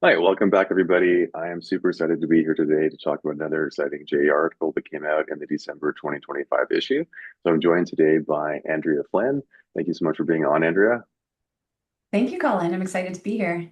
Hi, welcome back, everybody. I am super excited to be here today to talk about another exciting J article that came out in the December 2025 issue. So I'm joined today by Andrea Flynn. Thank you so much for being on, Andrea. Thank you, Colin. I'm excited to be here.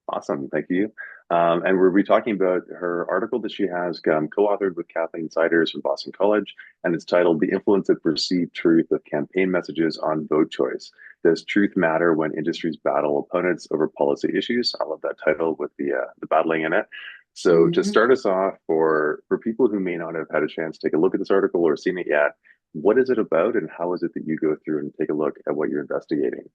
Awesome. Thank you. And we'll be talking about her article that she has co-authored with Kathleen Seiders from Boston College, and it's titled "The Influence of Perceived Truth of Campaign Messages on Vote Choice. Does truth matter when industries battle opponents over policy issues?" I love that title with the battling in it. So to Mhm. start us off, for people who may not have had a chance to take a look at this article or seen it yet, what is it about, and how is it that you go through and take a look at what you're investigating?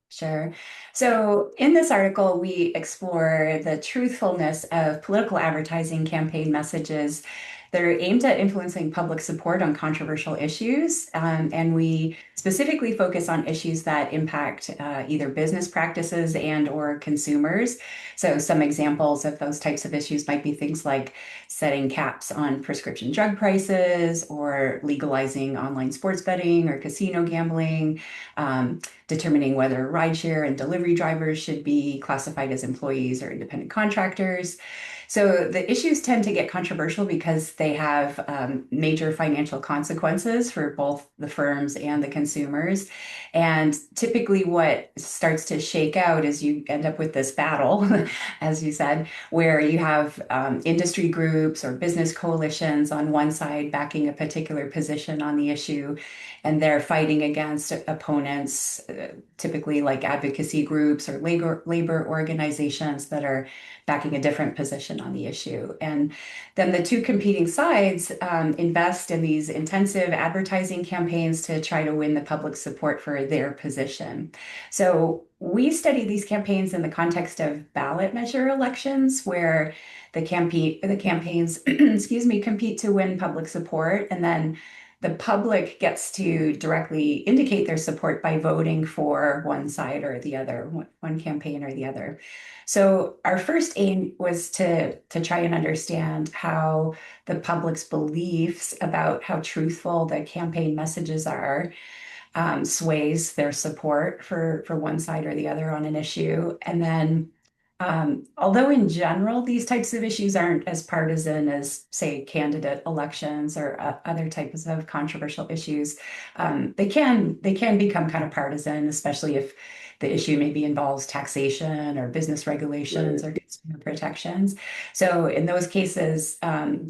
Sure. So, in this article, we explore the truthfulness of political advertising campaign messages that are aimed at influencing public support on controversial issues. And we specifically focus on issues that impact either business practices and or consumers. So, some examples of those types of issues might be things like setting caps on prescription drug prices or legalizing online sports betting or casino gambling. Determining whether rideshare and delivery drivers should be classified as employees or independent contractors. So the issues tend to get controversial because they have major financial consequences for both the firms and the consumers. And typically, what starts to shake out is you end up with this battle, as you said, where you have industry groups or business coalitions on one side backing a particular position on the issue, and they're fighting against opponents, typically like advocacy groups or labor organizations that are backing a different position on the issue. And then the two competing sides invest in these intensive advertising campaigns to try to win the public support for their position. So we study these campaigns in the context of ballot measure elections, where the campaigns, excuse me, compete to win public support, and then the public gets to directly indicate their support by voting for one side or the other, one campaign or the other. So our first aim was to try and understand how the public's beliefs about how truthful the campaign messages are sways their support for one side or the other on an issue. And then, although in general these types of issues aren't as partisan as, say, candidate elections or other types of controversial issues, they can become kind of partisan, especially if the issue maybe involves taxation or business regulations Right. or consumer protections. So in those cases,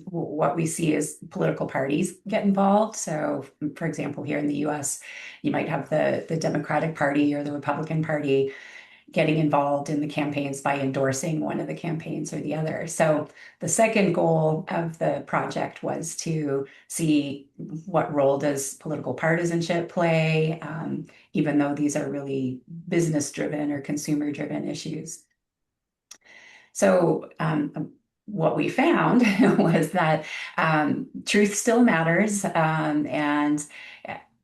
what we see is political parties get involved. So, for example, here in the U.S., you might have the Democratic Party or the Republican Party getting involved in the campaigns by endorsing one of the campaigns or the other. So the second goal of the project was to see what role does political partisanship play, even though these are really business driven or consumer driven issues. So what we found was that truth still matters, and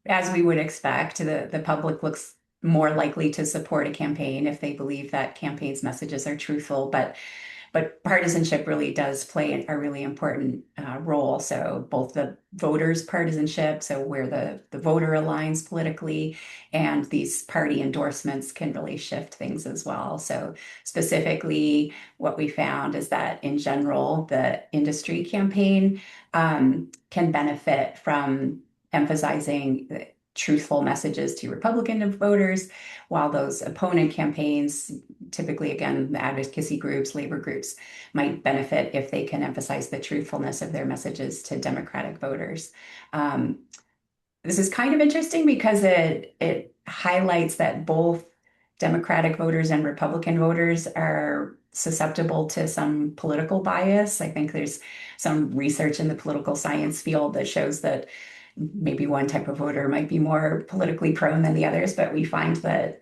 as we would expect, the public looks more likely to support a campaign if they believe that campaign's messages are truthful. But partisanship really does play a really important role. So both the voters' partisanship, so where the voter aligns politically, and these party endorsements can really shift things as well. So specifically, what we found is that in general, the industry campaign can benefit from emphasizing truthful messages to Republican voters, while those opponent campaigns, typically, again, the advocacy groups, labor groups, might benefit if they can emphasize the truthfulness of their messages to Democratic voters. Um, this is kind of interesting because it highlights that both Democratic voters and Republican voters are susceptible to some political bias. I think there's some research in the political science field that shows that maybe one type of voter might be more politically prone than the others, but we find that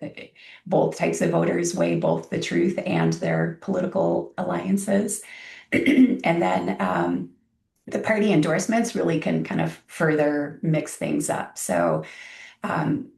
both types of voters weigh both the truth and their political alliances. And then the party endorsements really can kind of further mix things up. So, um,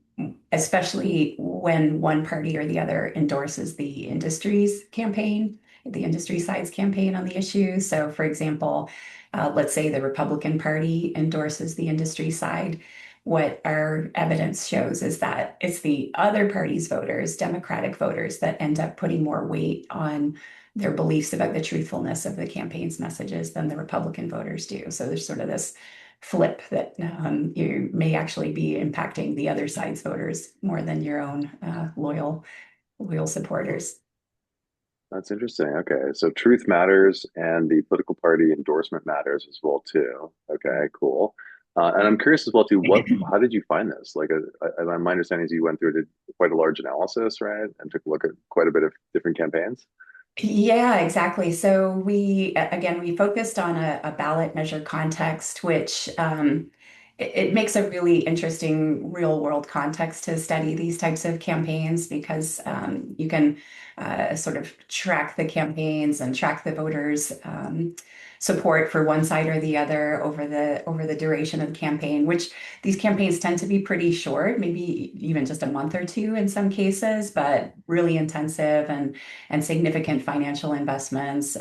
especially when one party or the other endorses the industry's campaign, the industry side's campaign on the issue. So, for example, let's say the Republican Party endorses the industry side. what our evidence shows is that it's the other party's voters, Democratic voters, that end up putting more weight on their beliefs about the truthfulness of the campaign's messages than the Republican voters do. So there's sort of this flip that you may actually be impacting the other side's voters more than your own loyal supporters. That's interesting. Okay, so truth matters, and the political party endorsement matters as well too. Okay, cool. And I'm curious as well too. How did you find this? Like, my understanding is you went through did quite a large analysis, right, and took a look at quite a bit of different campaigns. Yeah, exactly. So again, we focused on a ballot measure context, which it makes a really interesting real world context to study these types of campaigns because you can sort of track the campaigns and track the voters' support for one side or the other over the duration of the campaign, which these campaigns tend to be pretty short, maybe even just a month or two in some cases, but really intensive and significant financial investments,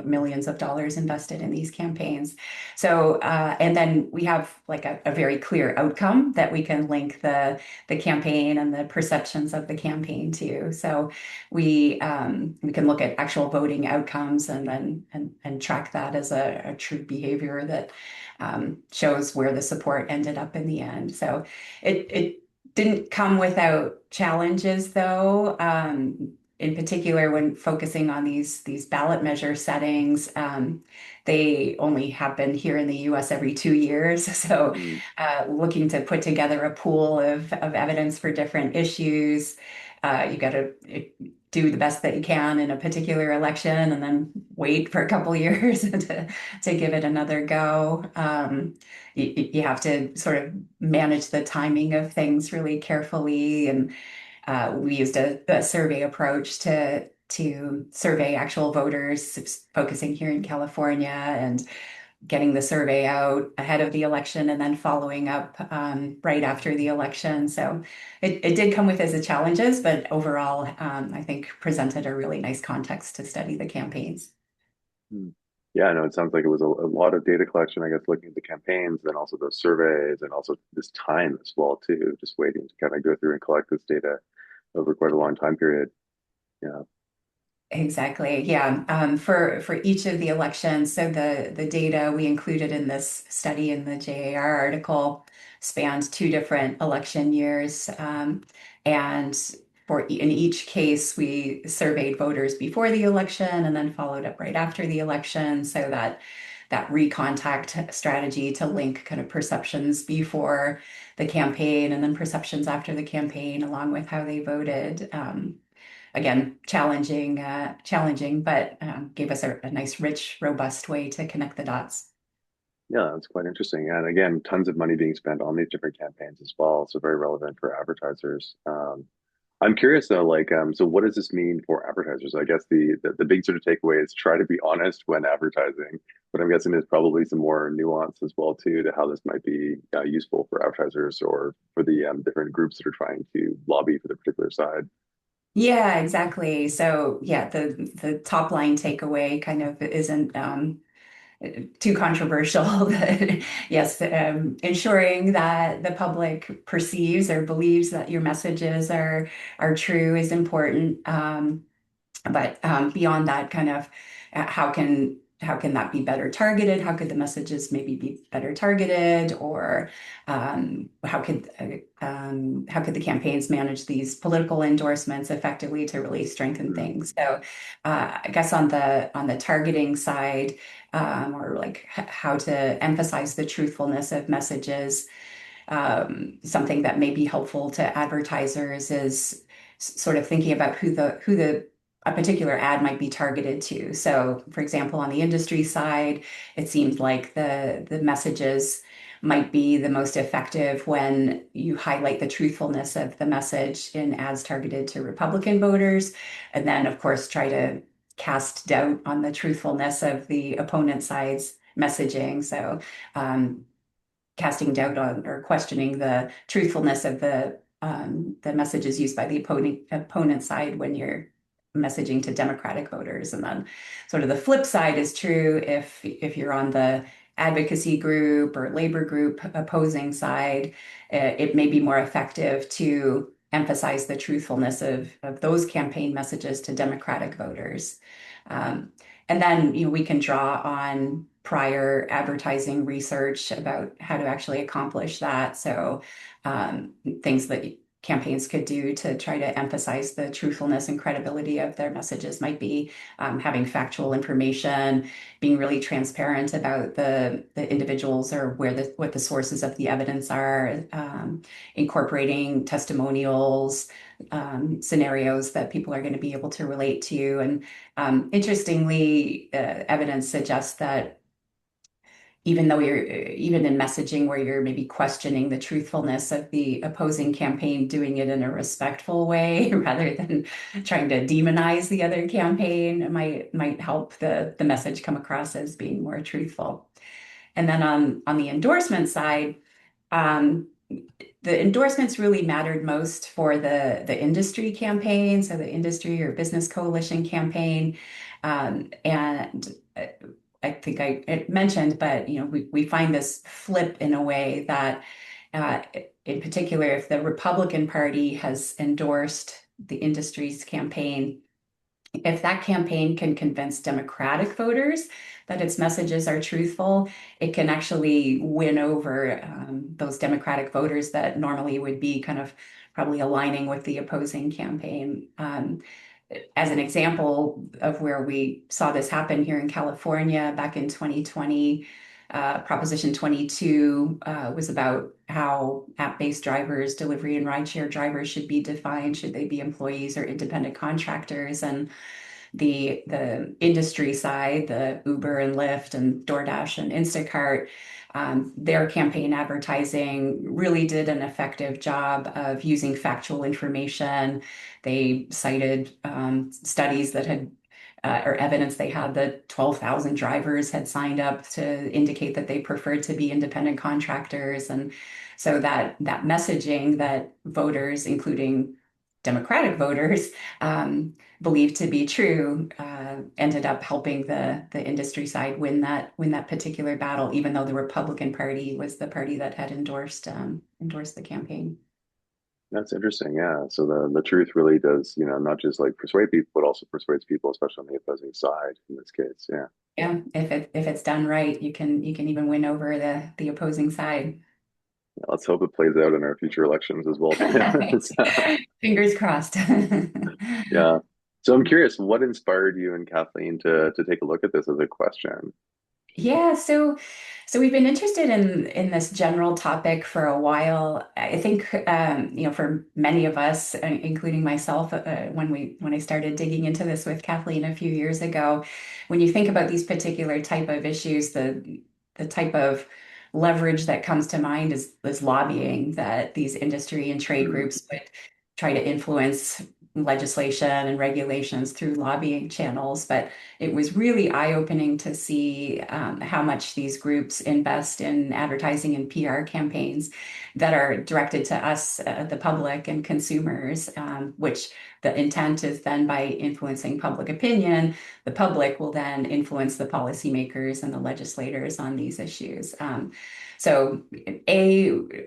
millions of dollars invested in these campaigns. So, and then we have like a very clear outcome that we can link the campaign and the perceptions of the campaign to. So we can look at actual voting outcomes and then and track that as a true behavior that shows where the support ended up in the end. So it didn't come without challenges, though. In particular, when focusing on these ballot measure settings, they only happen here in the U.S. every 2 years. So, Mm, looking to put together a pool of evidence for different issues, you got to do the best that you can in a particular election, and then wait for a couple years to give it another go. You have to sort of manage the timing of things really carefully, and we used a survey approach to survey actual voters, focusing here in California, and getting the survey out ahead of the election and then following up right after the election. So it did come with its challenges, but overall, I think presented a really nice context to study the campaigns. mm. Yeah, no, it sounds like it was a lot of data collection, I guess, looking at the campaigns, then also those surveys, and also this time as well too, just waiting to kind of go through and collect this data over quite a long time period. Yeah. Exactly. Yeah. For each of the elections, so the data we included in this study in the JAR article spanned two different election years. And in each case, we surveyed voters before the election and then followed up right after the election, so that recontact strategy to link kind of perceptions before the campaign and then perceptions after the campaign, along with how they voted. Again, challenging, but gave us a nice, rich, robust way to connect the dots. Yeah, that's quite interesting. And again, tons of money being spent on these different campaigns as well. So very relevant for advertisers. I'm curious though, like, so what does this mean for advertisers? I guess the big sort of takeaway is try to be honest when advertising, but I'm guessing there's probably some more nuance as well too to how this might be useful for advertisers or for the different groups that are trying to lobby for the particular side. Yeah, exactly. So yeah, the top line takeaway kind of isn't too controversial. Yes, ensuring that the public perceives or believes that your messages are true is important. But beyond that, kind of how can that be better targeted? How could the messages maybe be better targeted, or how could the campaigns manage these political endorsements effectively to really strengthen Mm, things? So, I guess on the targeting side, or like how to emphasize the truthfulness of messages, something that may be helpful to advertisers is sort of thinking about who the a particular ad might be targeted to. So, for example, on the industry side, it seems like the messages might be the most effective when you highlight the truthfulness of the message in ads targeted to Republican voters, and then, of course, try to cast doubt on the truthfulness of the opponent side's messaging. So, um, casting doubt on or questioning the truthfulness of the messages used by the opponent side when you're messaging to Democratic voters. And then sort of the flip side is true if you're on the advocacy group or labor group opposing side, it may be more effective to emphasize the truthfulness of those campaign messages to Democratic voters. Um, and then, we can draw on prior advertising research about how to actually accomplish that. So, things that campaigns could do to try to emphasize the truthfulness and credibility of their messages might be having factual information, being really transparent about the individuals or what the sources of the evidence are, incorporating testimonials, scenarios that people are going to be able to relate to. And interestingly, evidence suggests that even though you're even in messaging where you're maybe questioning the truthfulness of the opposing campaign, doing it in a respectful way rather than trying to demonize the other campaign might help the message come across as being more truthful. And then on the endorsement side, um, the endorsements really mattered most for the industry campaign, so the industry or business coalition campaign. And I think I mentioned, but we find this flip in a way that, uh, in particular, if the Republican Party has endorsed the industry's campaign, if that campaign can convince Democratic voters that its messages are truthful, it can actually win over those Democratic voters that normally would be kind of probably aligning with the opposing campaign. As an example of where we saw this happen here in California back in 2020, Proposition 22 was about how app-based drivers, delivery and rideshare drivers should be defined. Should they be employees or independent contractors? And the industry side, the Uber and Lyft and DoorDash and Instacart, their campaign advertising really did an effective job of using factual information. They cited studies that had or evidence they had that 12,000 drivers had signed up to indicate that they preferred to be independent contractors. And so that messaging that voters, including Democratic voters, believed to be true, ended up helping the industry side win that particular battle, even though the Republican Party was the party that had endorsed the campaign. That's interesting. Yeah. So the truth really does, not just like persuade people, but also persuades people, especially on the opposing side in this case. Yeah. Yeah, if it's done right, you can even win over the opposing side. Yeah, let's hope it plays out in our future elections as well, too. Fingers crossed. Yeah. So I'm curious, what inspired you and Kathleen to take a look at this as a question? Yeah, so we've been interested in this general topic for a while. I think for many of us, including myself, when I started digging into this with Kathleen a few years ago, when you think about these particular type of issues, the type of leverage that comes to mind is lobbying that these industry and trade Mm, groups would try to influence legislation and regulations through lobbying channels. But it was really eye-opening to see how much these groups invest in advertising and PR campaigns that are directed to us, the public and consumers, which the intent is then by influencing public opinion, the public will then influence the policymakers and the legislators on these issues. So,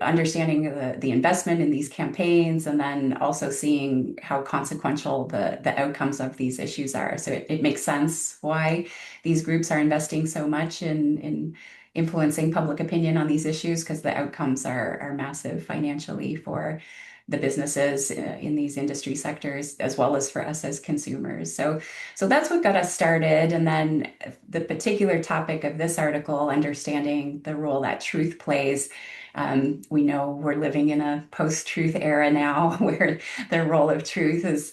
understanding the investment in these campaigns, and then also seeing how consequential the outcomes of these issues are. So it makes sense why these groups are investing so much in influencing public opinion on these issues, because the outcomes are massive financially for the businesses in these industry sectors, as well as for us as consumers. So that's what got us started. And then the particular topic of this article, understanding the role that truth plays. We know we're living in a post-truth era now where the role of truth has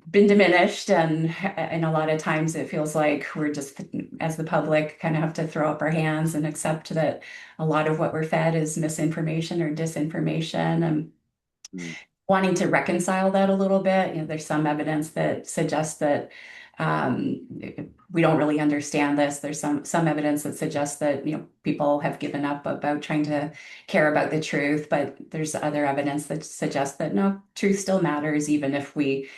been diminished, and a lot of times it feels like we're just, as the public, kind of have to throw up our hands and accept that a lot of what we're fed is misinformation or disinformation. mm, Wanting to reconcile that a little bit. There's some evidence that suggests that um, we don't really understand this. There's some evidence that suggests that people have given up about trying to care about the truth, but there's other evidence that suggests that no, truth still matters, even if we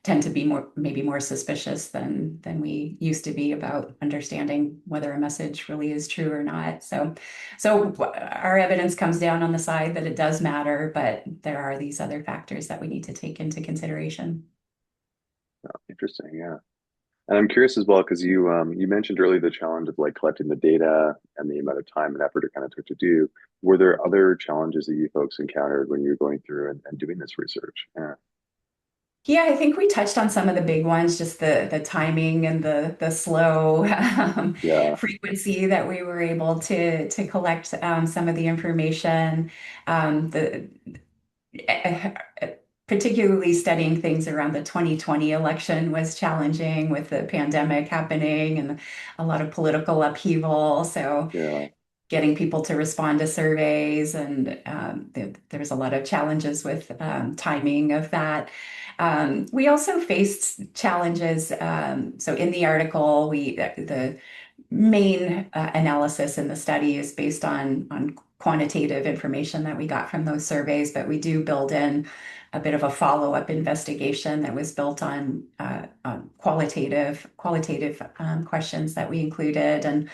tend to be maybe more suspicious than we used to be about understanding whether a message really is true or not. So our evidence comes down on the side that it does matter, but there are these other factors that we need to take into consideration. Interesting. Yeah. And I'm curious as well because you mentioned earlier the challenge of like collecting the data and the amount of time and effort it kind of took to do. Were there other challenges that you folks encountered when you were going through and doing this research? Yeah. Yeah, I think we touched on some of the big ones, just the timing and the slow Yeah. frequency that we were able to collect some of the information. The particularly studying things around the 2020 election was challenging with the pandemic happening and a lot of political upheaval. So Yeah. getting people to respond to surveys, and there's a lot of challenges with timing of that. We also faced challenges. So in the article, the main analysis in the study is based on quantitative information that we got from those surveys, but we do build in a bit of a follow-up investigation that was built on qualitative questions that we included. And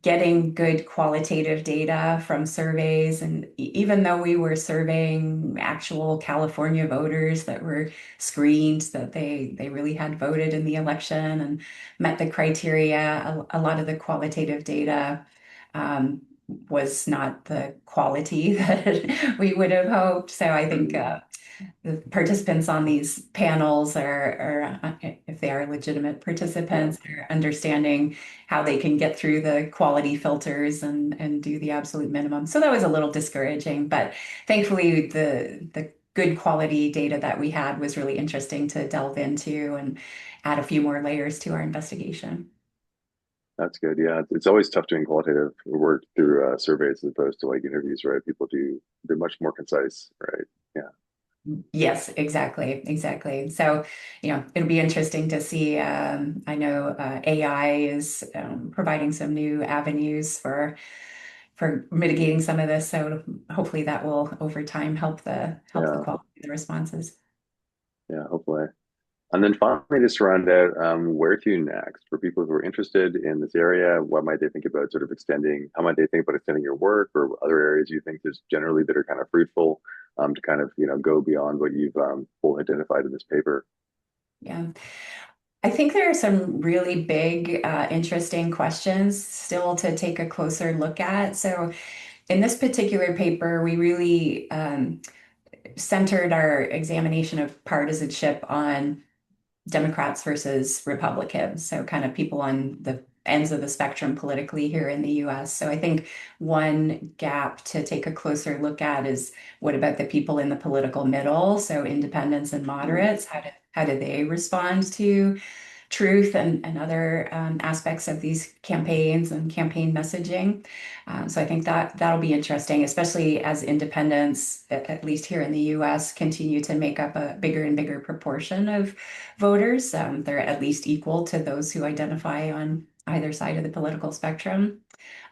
getting good qualitative data from surveys. And even though we were surveying actual California voters that were screened, that they really had voted in the election and met the criteria, a lot of the qualitative data was not the quality that we would have hoped. So I think Mm, the participants on these panels if they are legitimate yeah. participants, are understanding how they can get through the quality filters and do the absolute minimum. So that was a little discouraging, but thankfully the good quality data that we had was really interesting to delve into and add a few more layers to our investigation. That's good. Yeah. It's always tough doing qualitative work through surveys as opposed to like interviews, right? They're much more concise, right? Yeah. Yes, exactly, exactly. So, it'll be interesting to see. I know AI is providing some new avenues for mitigating some of this. So hopefully that will over time help the Yeah. quality of the responses. Yeah. Hopefully. And then finally, just to round out, where to next for people who are interested in this area? What might they think about sort of extending? How might they think about extending your work or other areas you think there's generally that are kind of fruitful to kind of, go beyond what you've both identified in this paper? Yeah. I think there are some really big, interesting questions still to take a closer look at. So in this particular paper, we really centered our examination of partisanship on Democrats versus Republicans, so kind of people on the ends of the spectrum politically here in the US. So I think one gap to take a closer look at is what about the people in the political middle, so independents and Mm, moderates? How do they respond to truth and other aspects of these campaigns and campaign messaging? So I think that'll be interesting, especially as independents, at least here in the US, continue to make up a bigger and bigger proportion of voters. They're at least equal to those who identify on either side of the political spectrum.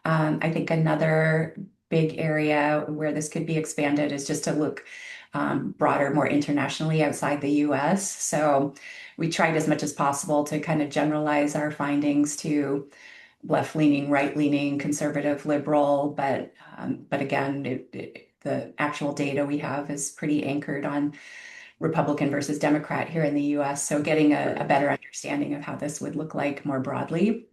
I think another big area where this could be expanded is just to look broader, more internationally outside the US. So we tried as much as possible to kind of generalize our findings to left-leaning, right-leaning, conservative, liberal, but again, the actual data we have is pretty anchored on Republican versus Democrat here in the US. So getting a right. better understanding of how this would look like more broadly.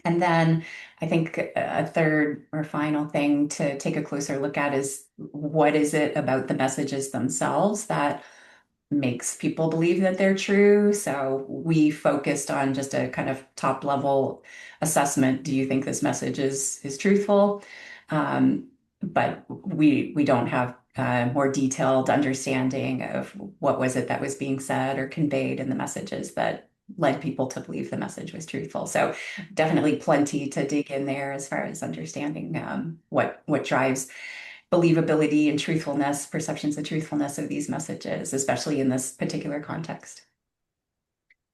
And then I think a third or final thing to take a closer look at is what is it about the messages themselves that makes people believe that they're true. So we focused on just a kind of top level assessment. Do you think this message is truthful? Um, but we don't have more detailed understanding of what was it that was being said or conveyed in the messages that led people to believe the message was truthful. So definitely plenty to dig in there as far as understanding what drives believability and truthfulness, perceptions of truthfulness of these messages, especially in this particular context.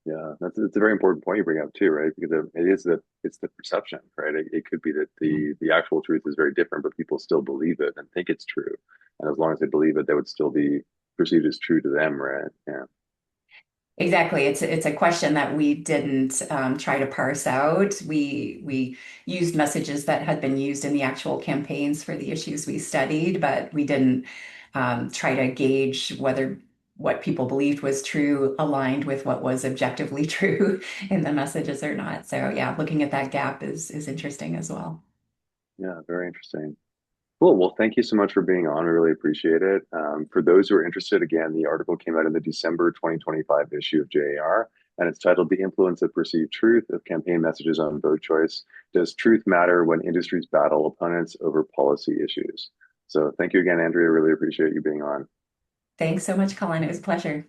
Yeah, it's a very important point you bring up too, right? Because it's the perception, right? It could be that Yeah. the actual truth is very different, but people still believe it and think it's true. And as long as they believe it, that would still be perceived as true to them, right? Yeah. Exactly. It's a question that we didn't try to parse out. We used messages that had been used in the actual campaigns for the issues we studied, but we didn't try to gauge whether what people believed was true aligned with what was objectively true in the messages or not. So yeah, looking at that gap is interesting as well. Yeah, very interesting. Cool. Well, thank you so much for being on. I really appreciate it. For those who are interested, again, the article came out in the December 2025 issue of JAR, and it's titled The Influence of Perceived Truth of Campaign Messages on Vote Choice. Does truth matter when industries battle opponents over policy issues? So thank you again, Andrea. Really appreciate you being on. Thanks so much, Colin. It was a pleasure.